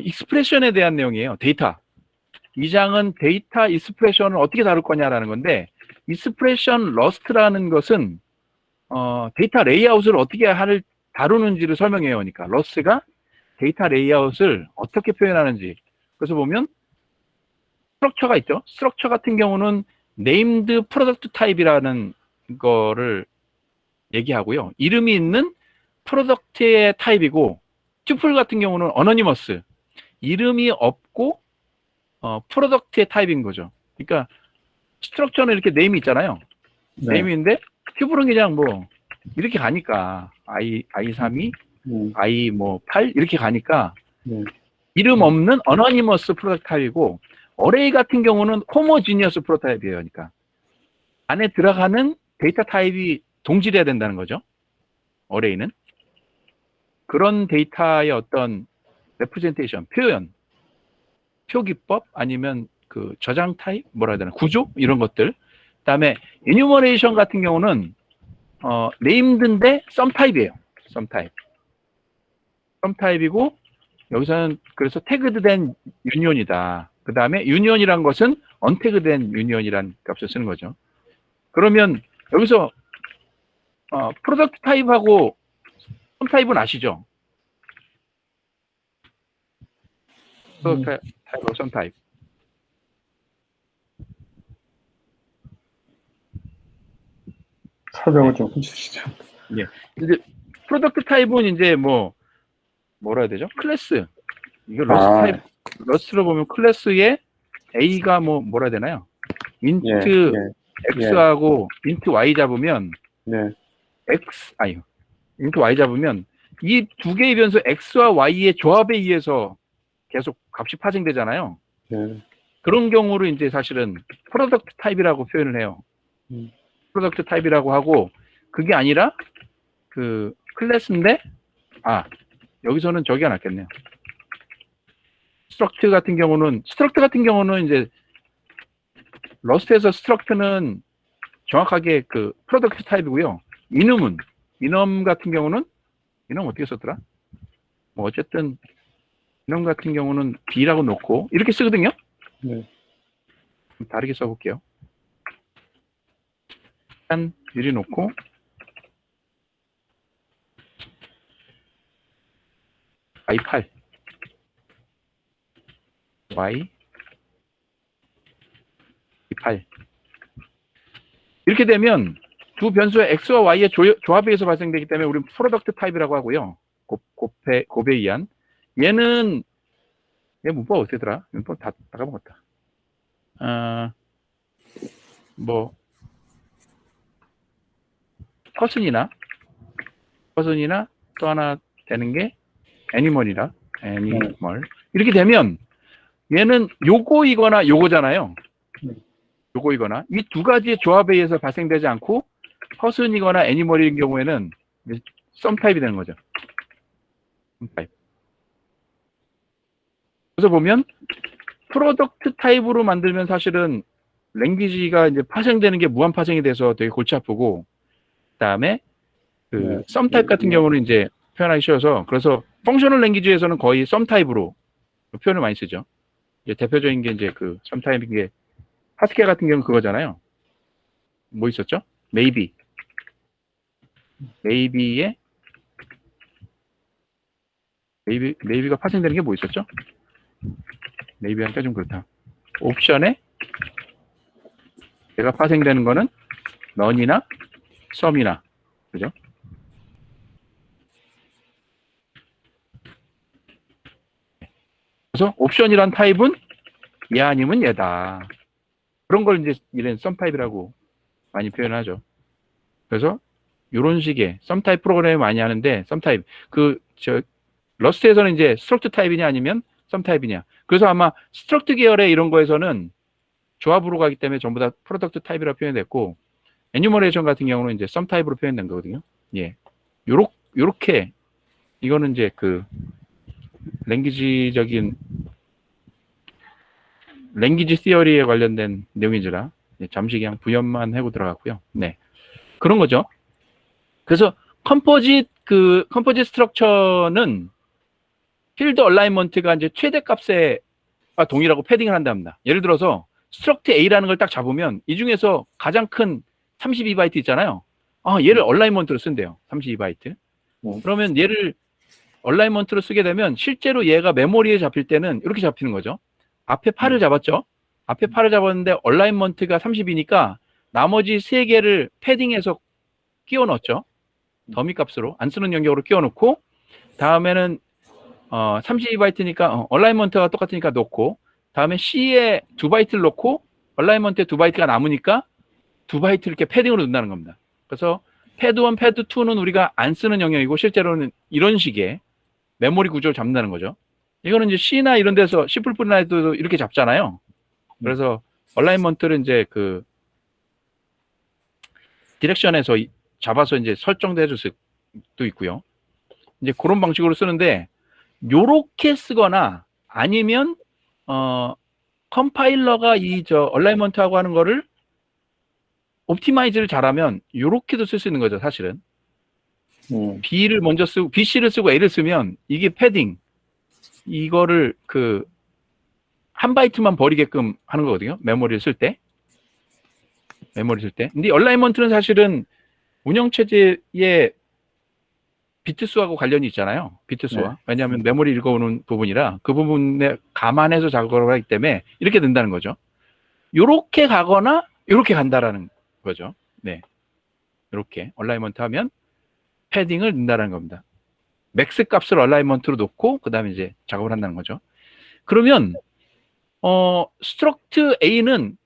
익스프레션에 대한 내용이에요. 데이터. 이 장은 데이터 익스프레션을 어떻게 다룰 거냐라는 건데, 익스프레션 러스트라는 것은 데이터 레이아웃을 어떻게 다루는지를 설명해요. 그러니까 러스트가 데이터 레이아웃을 어떻게 표현하는지. 그래서 보면 스트럭처가 있죠. 스트럭처 같은 경우는 네임드 프로덕트 타입이라는 거를 얘기하고요. 이름이 있는 프로덕트의 타입이고, 튜플 같은 경우는 어너니머스, 이름이 없고 프로덕트의 타입인 거죠. 그러니까 스트럭처는 이렇게 네임이 있잖아요. 네. 네임인데 튜플은 그냥 뭐 이렇게 가니까 i32, i 뭐 8 이렇게 가니까 이름 없는 어너니머스 프로덕트 타입이고, 어레이 같은 경우는 호모지니어스 프로타입이에요. 그러니까 안에 들어가는 데이터 타입이 동질해야 된다는 거죠. 어레이는 그런 데이터의 어떤 레프레젠테이션, 표기법 아니면 그 저장 타입 뭐라 해야 되나, 구조 이런 것들. 그다음에 enumeration 같은 경우는 네임드인데 썸 타입이에요. 썸 타입이고, 여기서는 그래서 태그드된 유니온이다. 그 다음에 유니온이란 것은 언태그된 유니온이란 값을 쓰는 거죠. 그러면 여기서 프로덕트 타입하고 썸 타입은 아시죠? 프로덕트 타입하고 썸 타입. 설명을 좀 해주시죠. 예. 이제 프로덕트 타입은 이제 뭐라 해야 되죠? 클래스. 이거 러스트 타입, 러스트로 보면 클래스에 A가 뭐라 해야 되나요? 인트 X하고 인트 Y 잡으면 인트 Y 잡으면 이 두 개의 변수 X와 Y의 조합에 의해서 계속 값이 파생되잖아요. 그런 경우를 이제 사실은 프로덕트 타입이라고 표현을 해요. 프로덕트 타입이라고 하고, 그게 아니라 그 클래스인데 여기서는 저기가 낫겠네요. 스트럭트 같은 경우는 이제 러스트에서 스트럭트는 정확하게 그 프로덕트 타입이고요. 이넘 같은 경우는 이넘 어떻게 썼더라? 뭐 어쨌든 이넘 같은 경우는 B라고 놓고 이렇게 쓰거든요. 다르게 써볼게요. 일단 이리 놓고 I8 Y8 이렇게 되면 두 변수의 X와 Y의 조합에 의해서 발생되기 때문에 우리는 프로덕트 타입이라고 하고요. 곱에 의한. 얘 문법 어떻게더라? 문법 다 까먹었다. 퍼슨이나 또 하나 되는 게 애니멀. 이렇게 되면 얘는 요거이거나 요거잖아요. 요거이거나 이 두 가지의 조합에 의해서 발생되지 않고 퍼슨이거나 애니멀인 경우에는 썸 타입이 되는 거죠. 썸 타입. 그래서 보면 프로덕트 타입으로 만들면 사실은 랭귀지가 이제 파생되는 게 무한 파생이 돼서 되게 골치 아프고, 그다음에 그 썸 타입 같은 경우는 이제 표현하기 쉬워서, 그래서 펑셔널 랭귀지에서는 거의 썸 타입으로 표현을 많이 쓰죠. 이제 대표적인 게 이제 그 썸 타입인 게 하스켈 같은 경우는 그거잖아요. 뭐 있었죠? 메이비가 파생되는 게 뭐 있었죠? 메이비 하니까 좀 그렇다. 옵션에 얘가 파생되는 거는 넌이나 썸이나, 그죠? 그래서 옵션이란 타입은 얘 아니면 얘다. 그런 걸 이제 이런 썸 타입이라고 많이 표현하죠. 그래서 이런 식의 썸 타입 프로그램을 많이 하는데, 썸 타입 러스트에서는 이제 스트럭트 타입이냐 아니면 썸 타입이냐. 그래서 아마 스트럭트 계열의 이런 거에서는 조합으로 가기 때문에 전부 다 프로덕트 타입이라고 표현됐고, 에뉴머레이션 같은 경우는 이제 썸 타입으로 표현된 거거든요. 예. 요렇게 이거는 이제 그 랭귀지 시어리에 관련된 내용인지라 잠시 그냥 부연만 하고 들어갔고요. 네. 그런 거죠. 그래서 컴포짓 스트럭처는 필드 얼라인먼트가 이제 최대값에 동일하고 패딩을 한답니다. 예를 들어서 스트럭트 A라는 걸 딱 잡으면 이 중에서 가장 큰 32바이트 있잖아요. 얘를 얼라인먼트로 쓴대요. 32바이트. 그러면 얘를 얼라인먼트로 쓰게 되면 실제로 얘가 메모리에 잡힐 때는 이렇게 잡히는 거죠. 앞에 8을 잡았죠. 앞에 8을 잡았는데 얼라인먼트가 30이니까 나머지 3개를 패딩해서 끼워 넣었죠. 더미 값으로 안 쓰는 영역으로 끼워 넣고 다음에는 32바이트니까 얼라인먼트가 똑같으니까 넣고 다음에 C에 2바이트를 넣고 얼라인먼트에 2바이트가 남으니까 2바이트 이렇게 패딩으로 넣는다는 겁니다. 그래서 패드 1, 패드 2는 우리가 안 쓰는 영역이고 실제로는 이런 식의 메모리 구조를 잡는다는 거죠. 이거는 이제 C나 이런 데서 C++나도 이렇게 잡잖아요. 그래서 얼라인먼트를 이제 그 디렉션에서 잡아서 이제 설정도 해줄 수도 있고요. 이제 그런 방식으로 쓰는데 요렇게 쓰거나 아니면 컴파일러가 얼라인먼트하고 하는 거를 옵티마이즈를 잘하면 요렇게도 쓸 수 있는 거죠, 사실은. B를 먼저 쓰고 BC를 쓰고 A를 쓰면 이게 패딩 이거를 그 한 바이트만 버리게끔 하는 거거든요. 메모리를 쓸 때. 근데 얼라인먼트는 사실은 운영체제의 비트 수하고 관련이 있잖아요. 비트 수와. 왜냐하면 메모리 읽어오는 부분이라 그 부분에 감안해서 작업을 하기 때문에 이렇게 된다는 거죠. 요렇게 가거나 요렇게 간다라는 거죠. 네. 이렇게 얼라인먼트 하면 패딩을 넣는다는 겁니다. 맥스 값을 얼라인먼트로 놓고 그 다음에 이제 작업을 한다는 거죠. 그러면 스트럭트 A는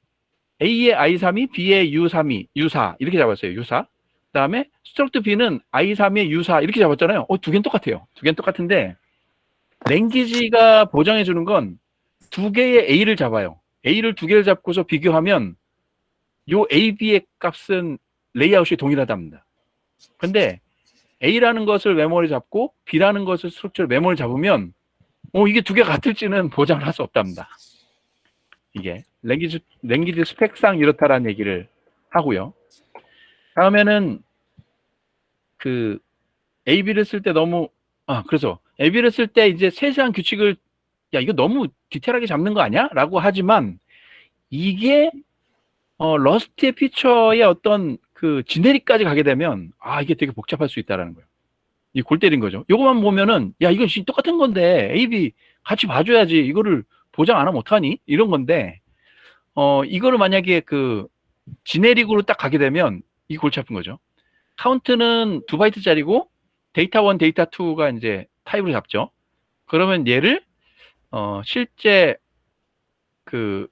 A의 I3이 B의 U3이 U4 이렇게 잡았어요. U4. 그 다음에 스트럭트 B는 I3의 U4 이렇게 잡았잖아요. 두 개는 똑같아요. 두 개는 똑같은데 랭귀지가 보장해 주는 건 두 개의 A를 잡아요. A를 두 개를 잡고서 비교하면 요 A, B의 값은 레이아웃이 동일하답니다. 근데 A라는 것을 메모리 잡고 B라는 것을 스트럭처를 메모리 잡으면 이게 두 개 같을지는 보장을 할 수 없답니다. 이게 랭귀지 스펙상 이렇다라는 얘기를 하고요. 다음에는 그 AB를 쓸 때 너무 그래서 AB를 쓸 때 이제 세세한 규칙을 이거 너무 디테일하게 잡는 거 아니야? 라고 하지만 이게 러스트의 피처의 어떤 그 지네릭까지 가게 되면 이게 되게 복잡할 수 있다라는 거예요. 이 골 때린 거죠. 요거만 보면은 이건 진짜 똑같은 건데 AB 같이 봐줘야지 이거를 보장 안 하면 어떡하니? 이런 건데 이거를 만약에 그 지네릭으로 딱 가게 되면 이 골치 아픈 거죠. 카운트는 2바이트짜리고 데이터 1, 데이터 2가 이제 타입으로 잡죠. 그러면 얘를 실제 그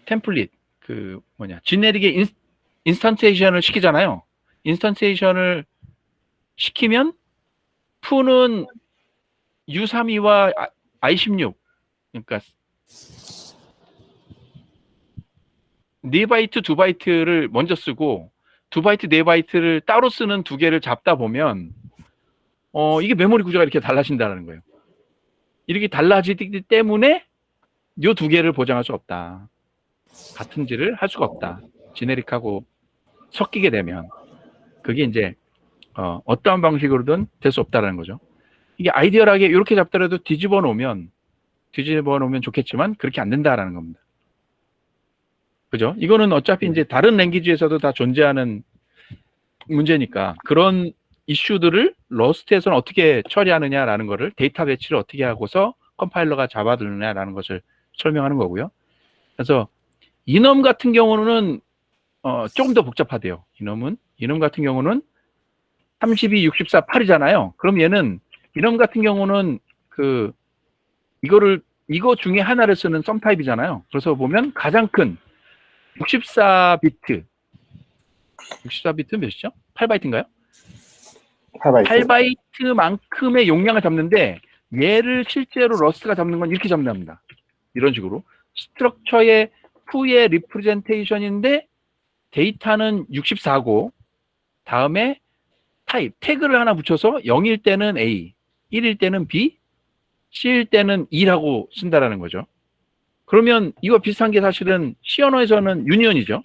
템플릿 지네릭의 인스턴테이션을 시키잖아요. 인스턴테이션을 시키면 푸는 U32와 I16 그러니까 4바이트, 2바이트를 먼저 쓰고 2바이트, 4바이트를 따로 쓰는 두 개를 잡다 보면 이게 메모리 구조가 이렇게 달라진다는 거예요. 이렇게 달라지기 때문에 이 두 개를 보장할 수 없다. 같은지를 할 수가 없다. 지네릭하고 섞이게 되면 그게 이제 어떠한 방식으로든 될 수 없다라는 거죠. 이게 아이디얼하게 이렇게 잡더라도 뒤집어 놓으면 좋겠지만 그렇게 안 된다라는 겁니다. 그죠? 이거는 어차피 이제 다른 랭귀지에서도 다 존재하는 문제니까 그런 이슈들을 러스트에서는 어떻게 처리하느냐라는 거를 데이터 배치를 어떻게 하고서 컴파일러가 잡아들느냐라는 것을 설명하는 거고요. 그래서 이넘 같은 경우는 조금 더 복잡하대요. 이넘 같은 경우는 32, 64, 8이잖아요. 그럼 얘는 이넘 같은 경우는 이거 중에 하나를 쓰는 썸 타입이잖아요. 그래서 보면 가장 큰 64비트 몇이죠? 8바이트인가요? 8바이트만큼의 용량을 잡는데 얘를 실제로 러스트가 잡는 건 이렇게 잡는답니다. 이런 식으로 스트럭처의 푸의 리프레젠테이션인데 데이터는 64고 다음에 타입 태그를 하나 붙여서 0일 때는 A, 1일 때는 B, C일 때는 E라고 쓴다라는 거죠. 그러면 이거 비슷한 게 사실은 C 언어에서는 유니언이죠.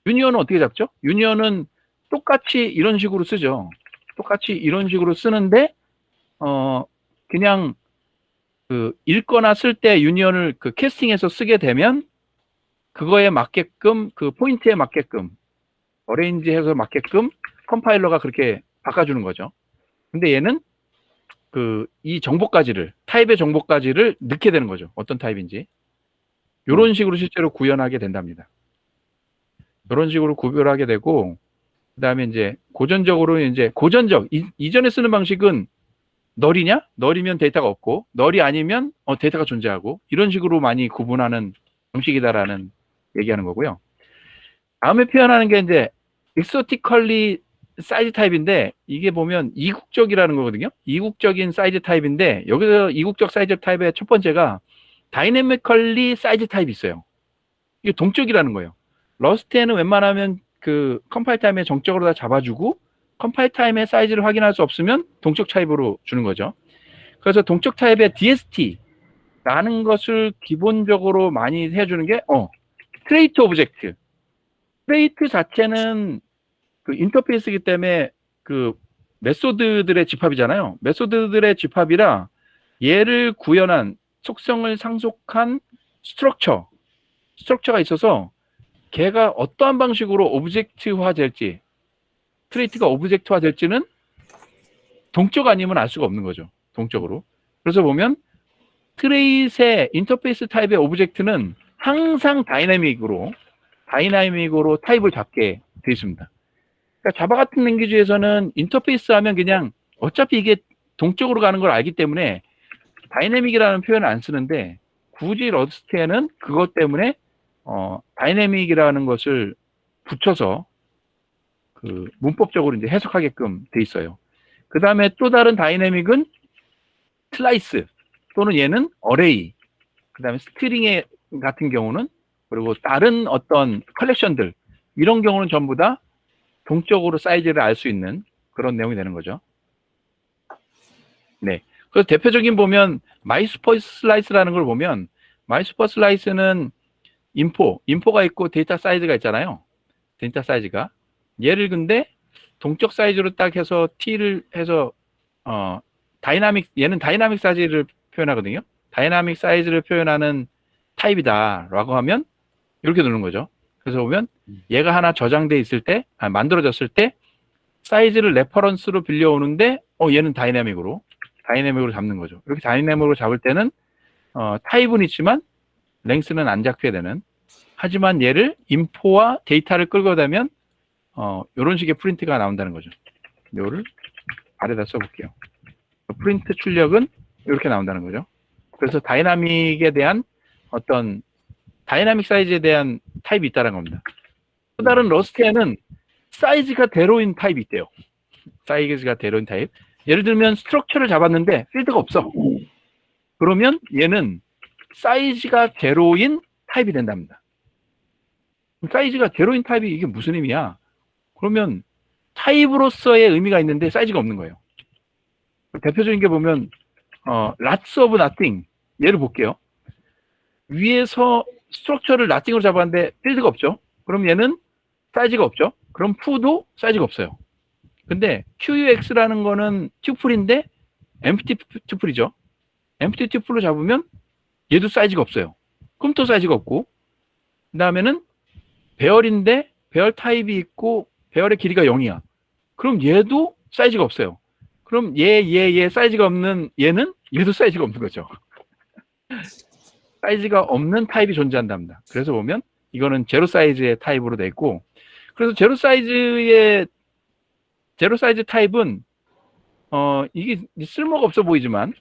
유니언은 어떻게 잡죠? 유니언은 똑같이 이런 식으로 쓰죠. 똑같이 이런 식으로 쓰는데 그냥 그 읽거나 쓸 때 유니언을 그 캐스팅해서 쓰게 되면 그거에 맞게끔 그 포인트에 맞게끔 어레인지해서 맞게끔 컴파일러가 그렇게 바꿔주는 거죠. 근데 얘는 그 이 정보까지를 타입의 정보까지를 넣게 되는 거죠. 어떤 타입인지. 이런 식으로 실제로 구현하게 된답니다. 이런 식으로 구별하게 되고 그다음에 이제 고전적으로 이제 고전적 이전에 쓰는 방식은 널이냐? 널이면 데이터가 없고 널이 아니면 데이터가 존재하고 이런 식으로 많이 구분하는 방식이다라는 얘기하는 거고요. 다음에 표현하는 게 이제 exotically 사이즈 타입인데 이게 보면 이국적이라는 거거든요. 이국적인 사이즈 타입인데 여기서 이국적 사이즈 타입의 첫 번째가 dynamically 사이즈 타입이 있어요. 이게 동적이라는 거예요. 러스트에는 웬만하면 그 컴파일 타임에 정적으로 다 잡아주고 컴파일 타임의 사이즈를 확인할 수 없으면 동적 타입으로 주는 거죠. 그래서 동적 타입의 DST라는 것을 기본적으로 많이 해주는 게 트레이트 오브젝트. 트레이트 자체는 그 인터페이스이기 때문에 그 메소드들의 집합이잖아요. 메소드들의 집합이라 얘를 구현한 속성을 상속한 스트럭처가 있어서 걔가 어떠한 방식으로 오브젝트화 될지 트레이트가 오브젝트화 될지는 동적 아니면 알 수가 없는 거죠. 동적으로. 그래서 보면 트레이트의 인터페이스 타입의 오브젝트는 항상 다이나믹으로 타입을 잡게 돼 있습니다. 그러니까 자바 같은 랭귀지에서는 인터페이스 하면 그냥 어차피 이게 동적으로 가는 걸 알기 때문에 다이내믹이라는 표현을 안 쓰는데 굳이 러스트에는 그것 때문에 다이내믹이라는 것을 붙여서 그 문법적으로 이제 해석하게끔 돼 있어요. 그 다음에 또 다른 다이내믹은 슬라이스 또는 얘는 어레이, 그 다음에 스트링 같은 경우는 그리고 다른 어떤 컬렉션들 이런 경우는 전부 다 동적으로 사이즈를 알 수 있는 그런 내용이 되는 거죠. 네. 그래서 대표적인 보면 마이스퍼 슬라이스라는 걸 보면 마이스퍼 슬라이스는 인포가 있고 데이터 사이즈가 있잖아요. 데이터 사이즈가 얘를 근데 동적 사이즈로 딱 해서 t를 해서 얘는 다이나믹 사이즈를 표현하거든요. 다이나믹 사이즈를 표현하는 타입이다라고 하면 이렇게 넣는 거죠. 그래서 보면 얘가 하나 저장돼 있을 때, 만들어졌을 때 사이즈를 레퍼런스로 빌려오는데 얘는 다이내믹으로 잡는 거죠. 이렇게 다이내믹으로 잡을 때는 타입은 있지만 랭스는 안 잡게 되는. 하지만 얘를 인포와 데이터를 끌고 다면 이런 식의 프린트가 나온다는 거죠. 이거를 아래다 써볼게요. 프린트 출력은 이렇게 나온다는 거죠. 그래서 다이나믹에 대한 어떤 다이나믹 사이즈에 대한 타입이 있다는 겁니다. 또 다른 러스트에는 사이즈가 대로인 타입이 있대요. 사이즈가 대로인 타입. 예를 들면 스트럭처를 잡았는데 필드가 없어. 그러면 얘는 사이즈가 제로인 타입이 된답니다. 사이즈가 제로인 타입이 이게 무슨 의미야? 그러면 타입으로서의 의미가 있는데 사이즈가 없는 거예요. 대표적인 게 보면 lots of nothing 얘를 볼게요. 위에서 스트럭처를 nothing으로 잡았는데 필드가 없죠. 그럼 얘는 사이즈가 없죠. 그럼 f도 사이즈가 없어요. 근데 QUX라는 거는 튜플인데 empty 튜플이죠. empty 튜플로 잡으면 얘도 사이즈가 없어요. 그럼 또 사이즈가 없고 그 다음에는 배열인데 배열 타입이 있고 배열의 길이가 0이야. 그럼 얘도 사이즈가 없어요. 그럼 얘 사이즈가 없는 얘도 사이즈가 없는 거죠. 사이즈가 없는 타입이 존재한답니다. 그래서 보면 이거는 제로 사이즈의 타입으로 돼 있고 그래서 제로 사이즈 타입은 이게 쓸모가 없어 보이지만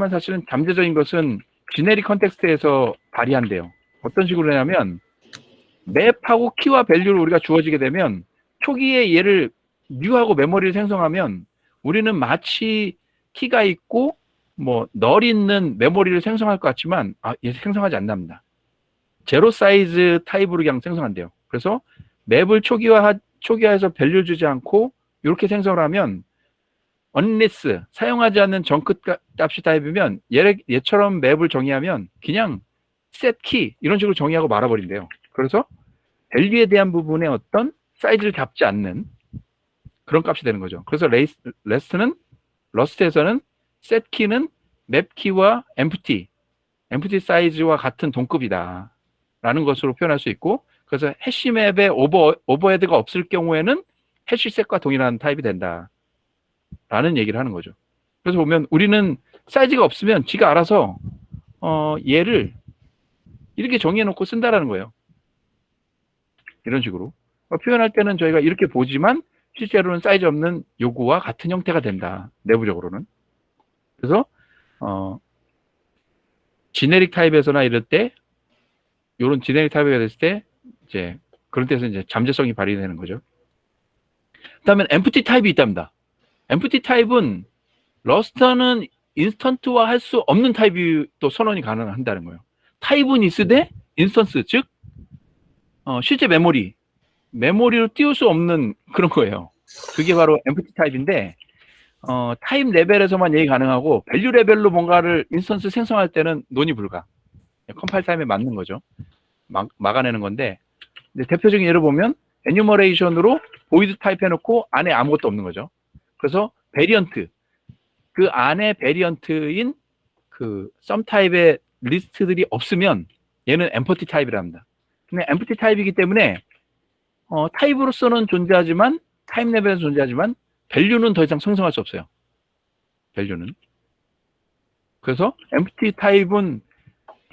사실은 잠재적인 것은 지네릭 컨텍스트에서 발휘한대요. 어떤 식으로 하냐면 맵하고 키와 밸류를 우리가 주어지게 되면 초기에 얘를 뉴하고 메모리를 생성하면 우리는 마치 키가 있고 뭐 널 있는 메모리를 생성할 것 같지만 얘 생성하지 않답니다. 제로 사이즈 타입으로 그냥 생성한대요. 그래서 맵을 초기화해서 밸류 주지 않고 이렇게 생성을 하면 unless 사용하지 않는 정크 값이 타입이면 얘처럼 맵을 정의하면 그냥 set key 이런 식으로 정의하고 말아버린대요. 그래서 밸류에 대한 부분에 어떤 사이즈를 잡지 않는 그런 값이 되는 거죠. 그래서 러스트에서는 set 키는 맵 키와 empty 사이즈와 같은 동급이다 라는 것으로 표현할 수 있고, 그래서 해시 맵에 오버헤드가 없을 경우에는 해시 셋과 동일한 타입이 된다 라는 얘기를 하는 거죠. 그래서 보면 우리는 사이즈가 없으면 지가 알아서 얘를 이렇게 정의해 놓고 쓴다라는 거예요. 이런 식으로 표현할 때는 저희가 이렇게 보지만 실제로는 사이즈 없는 요구와 같은 형태가 된다, 내부적으로는. 그래서 지네릭 타입에서나 이럴 때, 요런 지네릭 타입에 됐을 때 이제 그런 데서 이제 잠재성이 발휘되는 거죠. 그다음에 empty 타입이 있답니다. empty 타입은 러스트는 인스턴트화 할 수 없는 타입이 또 선언이 가능한다는 거예요. 타입은 있으되 인스턴스, 즉 실제 메모리로 띄울 수 없는 그런 거예요. 그게 바로 empty 타입인데, 타입 레벨에서만 얘기 가능하고 밸류 레벨로 뭔가를 인스턴스 생성할 때는 논의 불가. 컴파일 타임에 맞는 거죠. 막아내는 건데, 근데 대표적인 예를 보면 에뉴머레이션으로 보이드 타입 해놓고 안에 아무것도 없는 거죠. 그래서 베리언트, 그 안에 베리언트인 그 썸 타입의 리스트들이 없으면 얘는 엠퍼티 타입이라 합니다. 근데 엠퍼티 타입이기 때문에 타입으로서는 존재하지만, 타입 레벨에서 존재하지만 밸류는 더 이상 생성할 수 없어요. 밸류는. 그래서 엠프티 타입은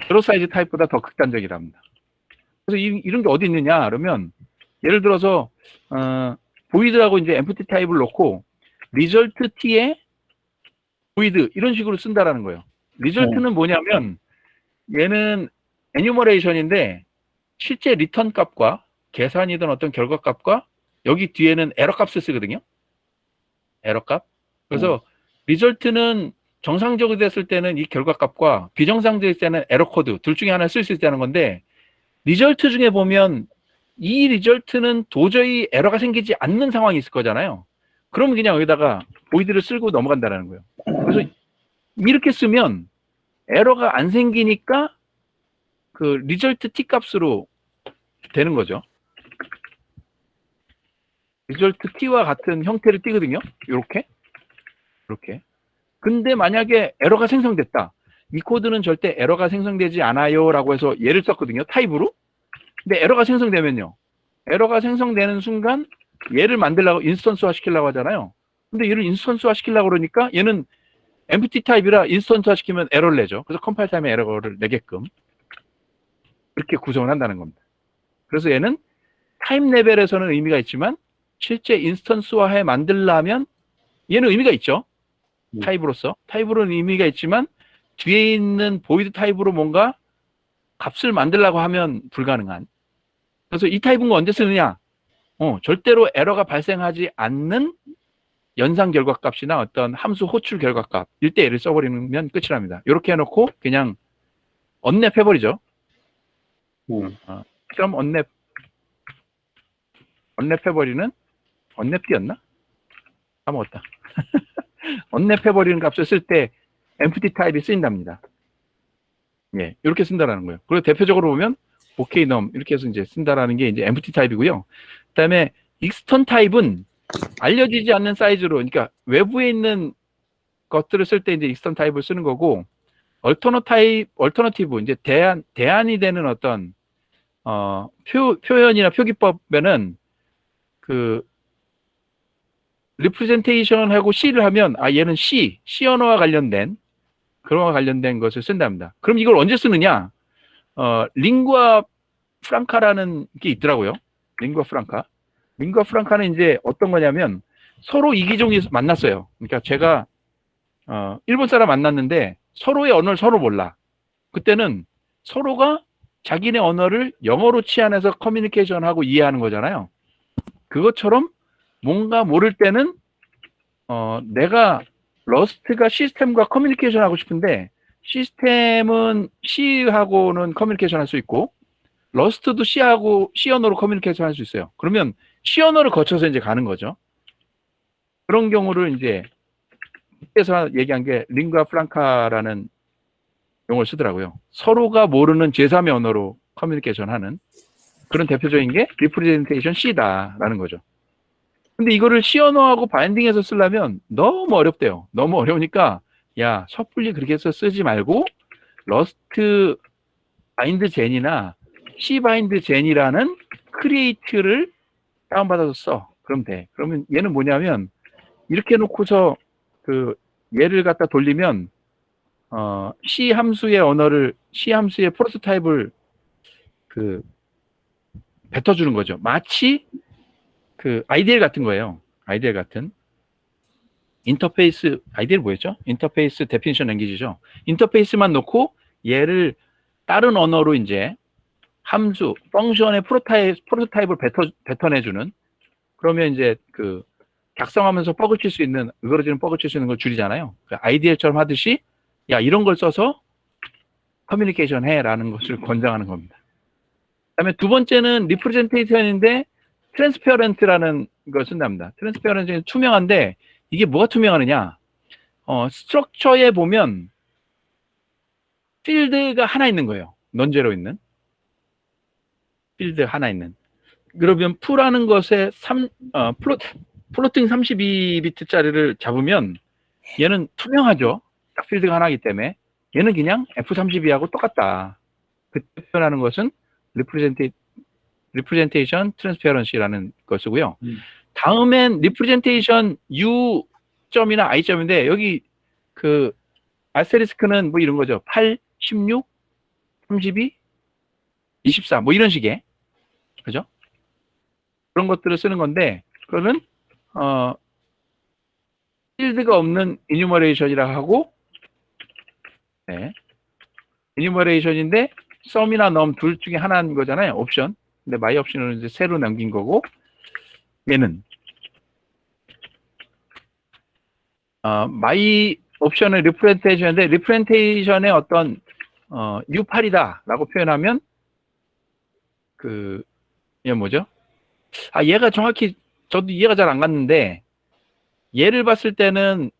제로 사이즈 타입보다 더 극단적이라 합니다. 그래서 이런 게 어디 있느냐 그러면, 예를 들어서 보이드라고 이제 엠프티 타입을 놓고 리절트 t에 보이드 이런 식으로 쓴다라는 거예요. 리절트는 뭐냐면 얘는 에뉴머레이션인데 실제 리턴 값과 계산이든 어떤 결과 값과 여기 뒤에는 에러 값을 쓰거든요. 에러 값. 그래서 리절트는 정상적으로 됐을 때는 이 결과 값과 비정상적일 때는 에러 코드 둘 중에 하나 쓸 수 있다는 건데, 리절트 중에 보면 이 리절트는 도저히 에러가 생기지 않는 상황이 있을 거잖아요. 그러면 그냥 여기다가 보이드를 쓸고 넘어간다는 거예요. 그래서 이렇게 쓰면 에러가 안 생기니까 그 리절트 t 값으로 되는 거죠. 리절트 t와 같은 형태를 띠거든요. 이렇게. 근데 만약에 에러가 생성됐다. 이 코드는 절대 에러가 생성되지 않아요 라고 해서 얘를 썼거든요. 타입으로. 근데 에러가 생성되면요. 에러가 생성되는 순간 얘를 만들려고 인스턴스화 시키려고 하잖아요. 근데 얘를 인스턴스화 시키려고 그러니까 얘는 empty 타입이라 인스턴스화 시키면 에러를 내죠. 그래서 컴파일 타임에 에러를 내게끔 이렇게 구성을 한다는 겁니다. 그래서 얘는 타입 레벨에서는 의미가 있지만 실제 인스턴스화해 만들려면 얘는 의미가 있죠. 타입으로서. 타입으로는 의미가 있지만 뒤에 있는 보이드 타입으로 뭔가 값을 만들려고 하면 불가능한. 그래서 이 타입은 언제 쓰느냐? 절대로 에러가 발생하지 않는 연산 결과 값이나 어떤 함수 호출 결과 값일 때 얘를 써버리면 끝이랍니다. 이렇게 해놓고 그냥 언랩 해버리죠. 그럼 언랩 해버리는, 언랩 띄었나? 까먹었다. 언랩 해버리는 값을 쓸 때 empty 타입이 쓰인답니다. 예, 이렇게 쓴다라는 거예요. 그리고 대표적으로 보면 OKnum 이렇게 해서 이제 쓴다라는 게 이제 empty 타입이고요. 그다음에 extern 타입은 알려지지 않는 사이즈로, 그러니까 외부에 있는 것들을 쓸 때 이제 extern 타입을 쓰는 거고, 얼터너티브 이제 대안이 되는 어떤 표현이나 표기법에는 그 리프레젠테이션하고 C를 하면 얘는 C 언어와 관련된 것을 쓴답니다. 그럼 이걸 언제 쓰느냐? 링구아 프랑카라는 게 있더라고요. 링구아 프랑카는 이제 어떤 거냐면 서로 이기종이 만났어요. 그러니까 제가 일본 사람 만났는데 서로의 언어를 서로 몰라. 그때는 서로가 자기네 언어를 영어로 치환해서 커뮤니케이션하고 이해하는 거잖아요. 그것처럼 뭔가 모를 때는 내가 러스트가 시스템과 커뮤니케이션 하고 싶은데 시스템은 C하고는 커뮤니케이션 할 수 있고 러스트도 C 언어로 커뮤니케이션 할 수 있어요. 그러면 C 언어를 거쳐서 이제 가는 거죠. 그런 경우를 이제 그래서 얘기한 게 링구아 프랑카라는 용어를 쓰더라고요. 서로가 모르는 제3의 언어로 커뮤니케이션 하는 그런 대표적인 게 리프레젠테이션 C다라는 거죠. 근데 이거를 C 언어하고 바인딩해서 쓰려면 너무 어렵대요. 너무 어려우니까 야, 섣불리 그렇게 해서 쓰지 말고 러스트 바인드 젠이나 C 바인드 젠이라는 크리에이트를 다운받아서 써. 그럼 돼. 그러면 얘는 뭐냐면 이렇게 놓고서 그 얘를 갖다 돌리면 C 함수의 언어를 C 함수의 프로토타입을 그 뱉어주는 거죠. 마치 그 IDL 같은 거예요. IDL 같은 인터페이스 IDL 뭐였죠? 인터페이스 데피니션 랭귀지죠. 인터페이스만 놓고 얘를 다른 언어로 이제 함수, 펑션의 프로토타입을 뱉어내주는 그러면 이제 그 작성하면서 뻑을 칠 수 있는 으그러지는 뻑을 칠 수 있는 걸 줄이잖아요. IDL처럼 하듯이 야 이런 걸 써서 커뮤니케이션 해라는 것을 권장하는 겁니다. 그다음에 두 번째는 리프레젠테이션인데 트랜스페어런트라는 걸 쓴답니다. 트랜스페어런트는 투명한데 이게 뭐가 투명하느냐? 스트럭처에 보면 필드가 하나 있는 거예요. 넌제로 있는 필드 하나 있는. 그러면 풀하는 것에 플로팅 32비트짜리를 잡으면 얘는 투명하죠. 딱 필드가 하나이기 때문에 얘는 그냥 F32하고 똑같다. 그때 표현하는 것은 리프레젠테이션 트랜스페어런시라는 것이고요. 다음엔 리프레젠테이션 U 점이나 I 점인데 여기 그 아스테리스크는 뭐 이런 거죠. 8, 16, 32, 24 뭐 이런 식의 그죠? 그런 것들을 쓰는 건데 그거는 필드가 없는 이뉴머레이션이라고 하고 네. 이뉴머레이션인데 썸이나 넘 둘 중에 하나인 거잖아요. 옵션. 근데 마이 옵션을 이제 새로 남긴 거고 얘는 마이 옵션의 리프레젠테이션인데 리프레젠테이션의 어떤 U8이다라고 표현하면 그 얘 뭐죠? 얘가 정확히 저도 이해가 잘 안 갔는데 얘를 봤을 때는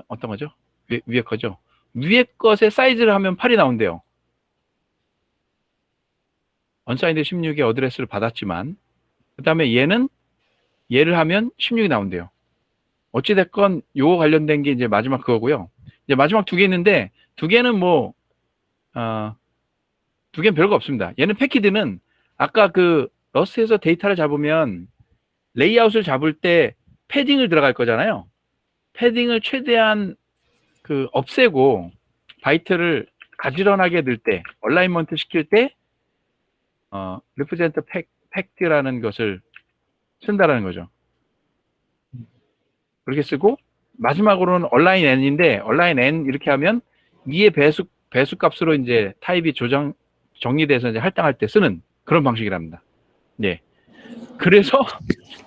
어떤 거죠? 위에 거죠? 위에 것의 사이즈를 하면 8이 나온대요. 언사인드 16의 어드레스를 받았지만 그 다음에 얘를 하면 16이 나온대요. 어찌됐건 요거 관련된 게 이제 마지막 그거고요. 이제 마지막 두 개 있는데 두 개는 뭐 두 개는 별거 없습니다. 얘는 패키드는 아까 그 러스트에서 데이터를 잡으면 레이아웃을 잡을 때 패딩을 들어갈 거잖아요. 패딩을 최대한 그 없애고 바이트를 가지런하게 넣을 때 얼라인먼트 시킬 때 represent fact라는 것을 쓴다라는 거죠. 그렇게 쓰고 마지막으로는 얼라인 n인데 얼라인 n 이렇게 하면 2의 배수 값으로 이제 타입이 정리돼서 이제 할당할 때 쓰는 그런 방식이랍니다. 네. 그래서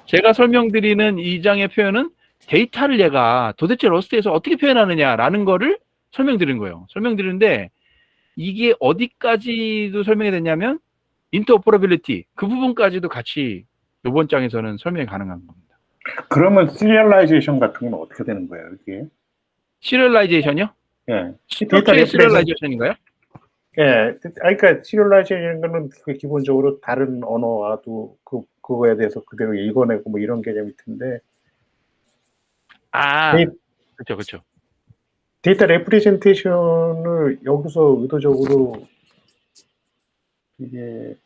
제가 설명드리는 이 장의 표현은 데이터를 얘가 도대체 러스트에서 어떻게 표현하느냐라는 거를 설명드린 거예요. 설명드리는데 이게 어디까지도 설명이 됐냐면 인터오퍼러빌리티 그 부분까지도 같이 이번 장에서는 설명이 가능한 겁니다. 그러면 시리얼라이제이션 같은 건 어떻게 되는 거예요, 이게? 시리얼라이제이션이요? 예. 스트럭처의 시리얼라이제이션인가요? 예. 그러니까 시리얼라이제이션은 기본적으로 다른 언어와도 그거에 대해서 그대로 읽어내고 뭐 이런 개념일 텐데. 그렇죠. 데이터 레프레젠테이션을 여기서 의도적으로 이게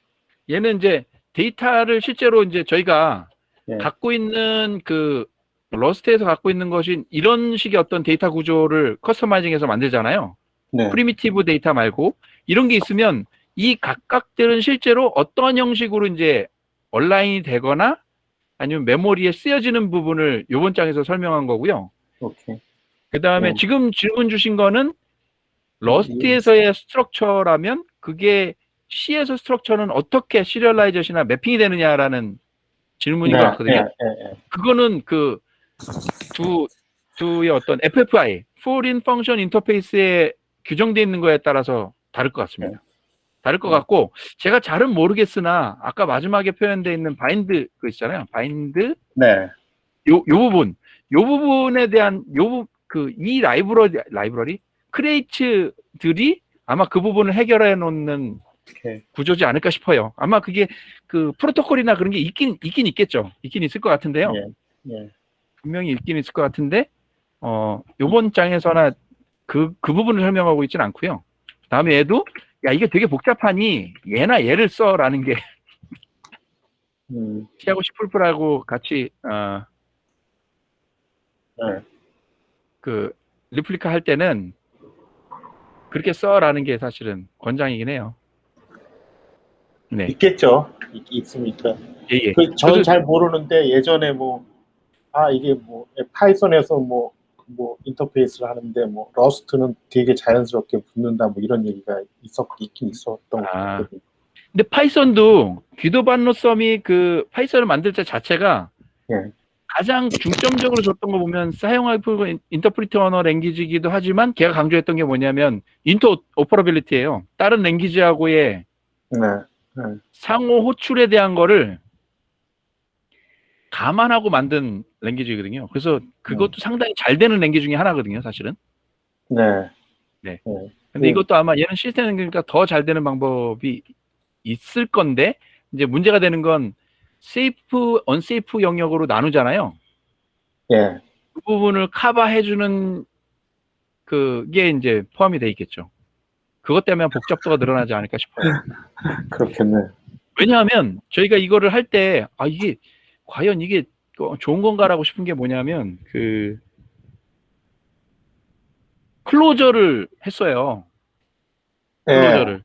얘는 이제 데이터를 실제로 이제 저희가 예. 갖고 있는 그 러스트에서 갖고 있는 것이 이런 식의 어떤 데이터 구조를 커스터마이징해서 만들잖아요. 네. 프리미티브 데이터 말고 이런 게 있으면 이 각각들은 실제로 어떤 형식으로 이제 온라인이 되거나 아니면 메모리에 쓰여지는 부분을 이번 장에서 설명한 거고요. 오케이. 그 다음에 지금 질문 주신 거는 러스트에서의 스트럭처라면 그게 C에서 스트럭처는 어떻게 시리얼라이제이션이나 매핑이 되느냐라는 질문인 것 같거든요. 그거는 그 두의 어떤 FFI, Foreign Function Interface에 규정되어 있는 거에 따라서 다를 것 같습니다. 다를 것 같고 제가 잘은 모르겠으나 아까 마지막에 표현되어 있는 바인드 그 있잖아요. 바인드 네. 요 부분에 대한 이 라이브러리 크리에이트들이 아마 그 부분을 해결해 놓는 오케이. 구조지 않을까 싶어요. 아마 그게 그 프로토콜이나 그런 게 있긴 있겠죠. 있긴 있을 것 같은데요. 예, 예. 분명히 있긴 있을 것 같은데 요번 장에서나 그 부분을 설명하고 있지는 않고요. 다음에 얘도 야 이게 되게 복잡하니 얘나 얘를 써라는 게 C하고 C++하고 같이 네. 그 리플리카 할 때는 그렇게 써라는 게 사실은 권장이긴 해요. 네. 있겠죠. 있으니까. 예, 예. 저는 그래서 잘 모르는데 예전에 이게 파이썬에서 뭐 인터페이스를 하는데 뭐 러스트는 되게 자연스럽게 붙는다 뭐 이런 얘기가 있긴 있었던 것 같거든요. 근데 파이썬도 귀도 반로 썸이 그 파이썬을 만들 때 자체가 예. 가장 중점적으로 줬던 거 보면 사용하고 인터프리트 언어 랭귀지이기도 하지만 걔가 강조했던 게 뭐냐면 인터오퍼러빌리티예요. 다른 랭귀지하고의 네. 네. 상호 호출에 대한 거를 감안하고 만든 랭귀지거든요. 그래서 그것도 상당히 잘 되는 랭귀지 중에 하나거든요, 사실은. 네. 네. 네. 근데 이것도 아마 얘는 시스템 랭귀지니까 더 잘 되는 방법이 있을 건데 이제 문제가 되는 건 세이프, 언세이프 영역으로 나누잖아요. 예. 그 부분을 커버해주는 그게 이제 포함이 돼 있겠죠. 그것 때문에 복잡도가 늘어나지 않을까 싶어요. 그렇겠네. 왜냐하면 저희가 이거를 할 때 이게 과연 이게 좋은 건가라고 싶은 게 뭐냐면 그 클로저를 했어요. 예.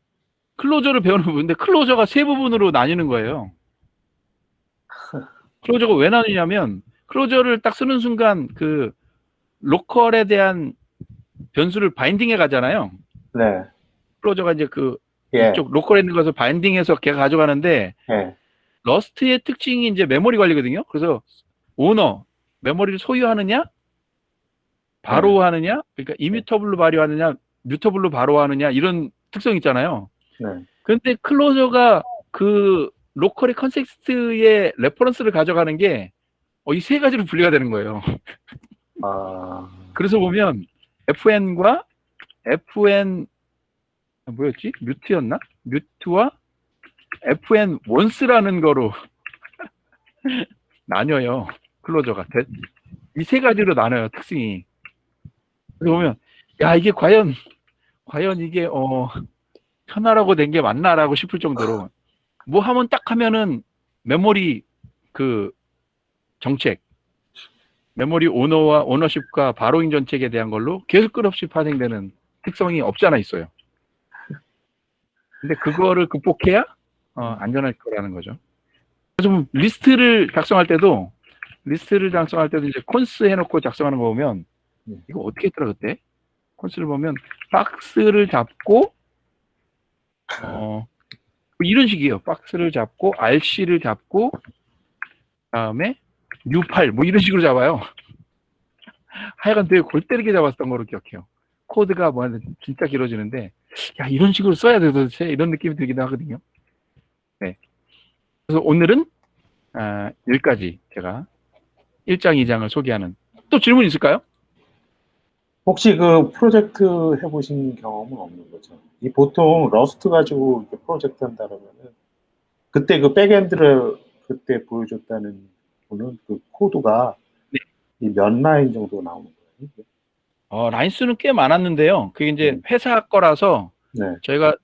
클로저를 배우는 부분인데 클로저가 세 부분으로 나뉘는 거예요. 클로저가 왜 나뉘냐면 클로저를 딱 쓰는 순간 그 로컬에 대한 변수를 바인딩해 가잖아요. 네. 클로저가 이제 그 예. 이쪽 로컬에 있는 것을 바인딩해서 걔가 가져가는데 예. 러스트의 특징이 이제 메모리 관리거든요. 그래서 오너 메모리를 소유하느냐 바로 하느냐 그러니까 이뮤터블로 발휘하느냐 뮤터블로 바로 하느냐 이런 특성 있잖아요. 네. 그런데 클로저가 그 로컬의 컨텍스트의 레퍼런스를 가져가는 게 이 세 가지로 분리가 되는 거예요. 그래서 보면 FN과 FN 뭐였지? 뮤트였나? 뮤트와 FN 원스라는 거로 나뉘어요. 클로저가 이 세 가지로 나눠요. 특징이. 그래서 보면 야 이게 과연 이게 편하라고 된 게 맞나라고 싶을 정도로 뭐 하면 딱 하면은 메모리 그 정책 메모리 오너와 오너십과 바로잉 정책에 대한 걸로 계속 끝없이 파생되는 특성이 없지 않아 있어요. 근데 그거를 극복해야 안전할 거라는 거죠. 좀 리스트를 작성할 때도 이제 콘스 해놓고 작성하는 거 보면 이거 어떻게 했더라 그때? 콘스를 보면 박스를 잡고 이런 식이에요. 박스를 잡고 RC를 잡고 그다음에 U8 뭐 이런 식으로 잡아요. 하여간 되게 골 때리게 잡았던 거로 기억해요. 코드가 뭐 진짜 길어지는데 야 이런 식으로 써야 돼 도대체 이런 느낌이 들기도 하거든요. 네. 그래서 오늘은 여기까지 제가 1장, 2장을 소개하는 또 질문 있을까요? 혹시 그 프로젝트 해보신 경험은 없는 거죠? 이 보통 러스트 가지고 이렇게 프로젝트 한다 그러면은 그때 그 백엔드를 그때 보여줬다는 분은 그 코드가 네. 몇 라인 정도 나오는 거예요? 라인 수는 꽤 많았는데요. 그게 이제 회사 거라서 네. 저희가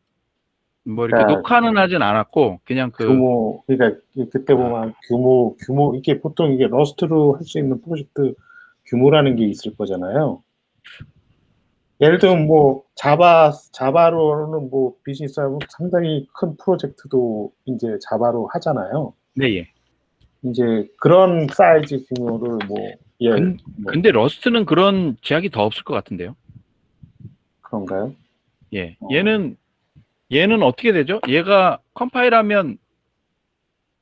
뭐 이렇게 그러니까 녹화는 하진 않았고 그냥 규모 그러니까 그때 보면 규모 이게 보통 이게 러스트로 할 수 있는 프로젝트 규모라는 게 있을 거잖아요. 예를 들면 뭐 자바로는 뭐 비즈니스하고 상당히 큰 프로젝트도 이제 자바로 하잖아요. 네, 예. 이제 그런 사이즈 규모를 근데 러스트는 그런 제약이 더 없을 것 같은데요. 그런가요? 예. 얘는 어떻게 되죠? 얘가 컴파일하면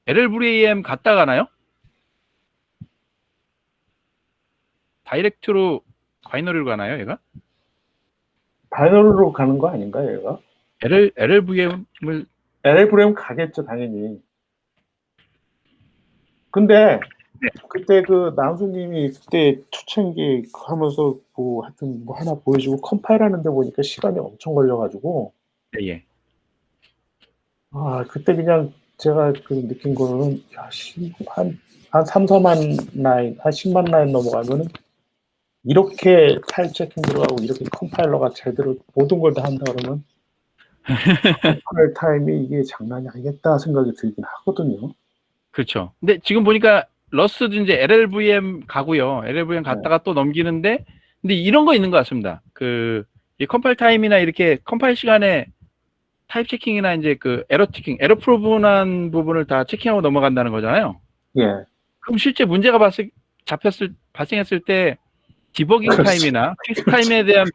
LLVM 갔다 가나요? 다이렉트로 바이너리로 가나요, 얘가? 바이너리로 가는 거 아닌가요, 얘가? LLVM을 LLVM 가겠죠, 당연히. 근데 네. 그때 그 남수님이 그때 초창기 하면서 뭐 하여튼 뭐 하나 보여주고 컴파일하는데 보니까 시간이 엄청 걸려가지고 예. 그때 그냥 제가 그 느낀 거는, 야, 한 3, 4만 라인, 한 10만 라인 넘어가면은 이렇게 파일 체킹 들어가고 이렇게 컴파일러가 제대로 모든 걸 다 한다 그러면 컴파일 타임이 이게 장난이 아니겠다 생각이 들긴 하거든요. 그렇죠. 근데 지금 보니까 러스트도 이제 LLVM 가고요. LLVM 갔다가 또 넘기는데, 근데 이런 거 있는 것 같습니다. 이 컴파일 타임이나 이렇게 컴파일 시간에 타입 체킹이나 이제 그 에러 체킹, 에러 프로분한 부분을 다 체킹하고 넘어간다는 거잖아요. 예. 그럼 실제 문제가 발생했을 때 디버깅 타임이나 픽스 타임에 대한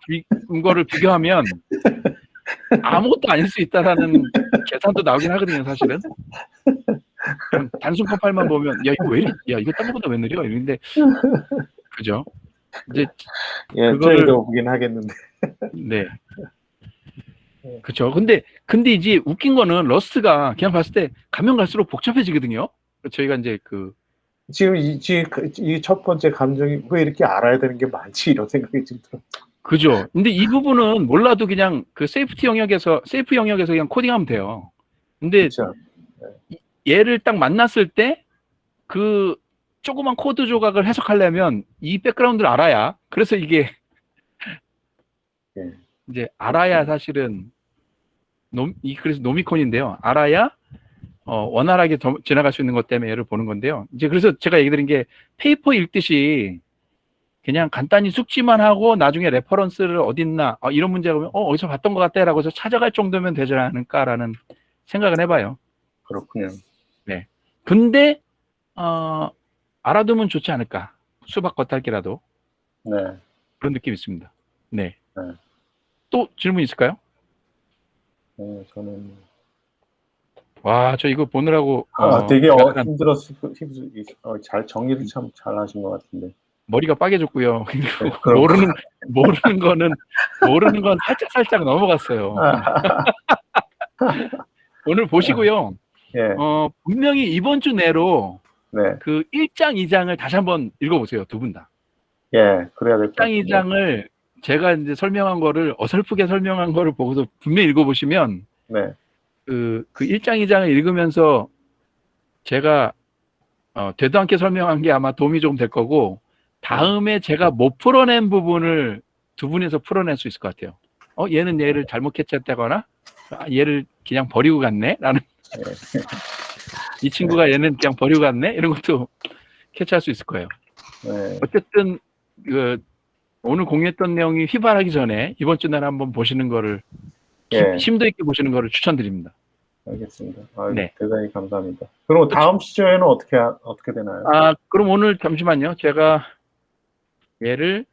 거를 비교하면 아무것도 아닐 수 있다라는 계산도 나오긴 하거든요, 사실은. 그냥 단순 컴파일만 보면, 야, 이거 왜 이래? 야, 이거 딴 거보다 왜 느려? 이런데, 그죠? 이제, 예, 트레이드 보긴 하겠는데. 네. 그죠. 근데 이제 웃긴 거는 러스트가 그냥 봤을 때 가면 갈수록 복잡해지거든요. 저희가 이제 지금 이 첫 번째 감정이 왜 이렇게 알아야 되는 게 많지? 이런 생각이 좀 들어요. 그죠. 근데 이 부분은 몰라도 그냥 세이프 영역에서 그냥 코딩하면 돼요. 근데 그렇죠. 얘를 딱 만났을 때 그 조그만 코드 조각을 해석하려면 이 백그라운드를 알아야, 그래서 이게 예. 이제 알아야 사실은 그래서 노미콘인데요. 알아야 원활하게 지나갈 수 있는 것 때문에 얘를 보는 건데요. 이제 그래서 제가 얘기 드린 게 페이퍼 읽듯이 그냥 간단히 숙지만 하고 나중에 레퍼런스를 어딨나 이런 문제가 오면 어디서 봤던 것 같아 라고 해서 찾아갈 정도면 되지 않을까라는 생각을 해봐요. 그렇군요. 네. 근데 알아두면 좋지 않을까. 수박 겉핥기라도. 네. 그런 느낌이 있습니다. 네. 네. 또 질문 있을까요? 네, 저는 와, 저 이거 보느라고 되게 약간 잘 정리를 참 잘 하신 것 같은데. 머리가 빠개졌고요. 네, 모르는 건 살짝 넘어갔어요. 오늘 보시고요. 예. 분명히 이번 주 내로 네. 그 1장, 2장을 다시 한번 읽어보세요. 두 분 다. 예, 그래야 될 것 1장, 같아요. 2장을 제가 이제 어설프게 설명한 거를 보고서 분명히 읽어보시면, 네. 그 1장, 2장을 읽으면서 제가 되도 않게 설명한 게 아마 도움이 좀 될 거고, 다음에 제가 못 풀어낸 부분을 두 분이서 풀어낼 수 있을 것 같아요. 얘는 얘를 잘못 캐치했다거나, 얘를 그냥 버리고 갔네? 라는, 이 친구가 얘는 그냥 버리고 갔네? 이런 것도 캐치할 수 있을 거예요. 네. 어쨌든, 오늘 공유했던 내용이 휘발하기 전에 이번 주 내로 한번 보시는 거를, 심도 있게 보시는 거를 추천드립니다. 알겠습니다. 네. 대단히 감사합니다. 그럼 다음 시즌에는 어떻게 되나요? 그럼 오늘 잠시만요. 제가 얘를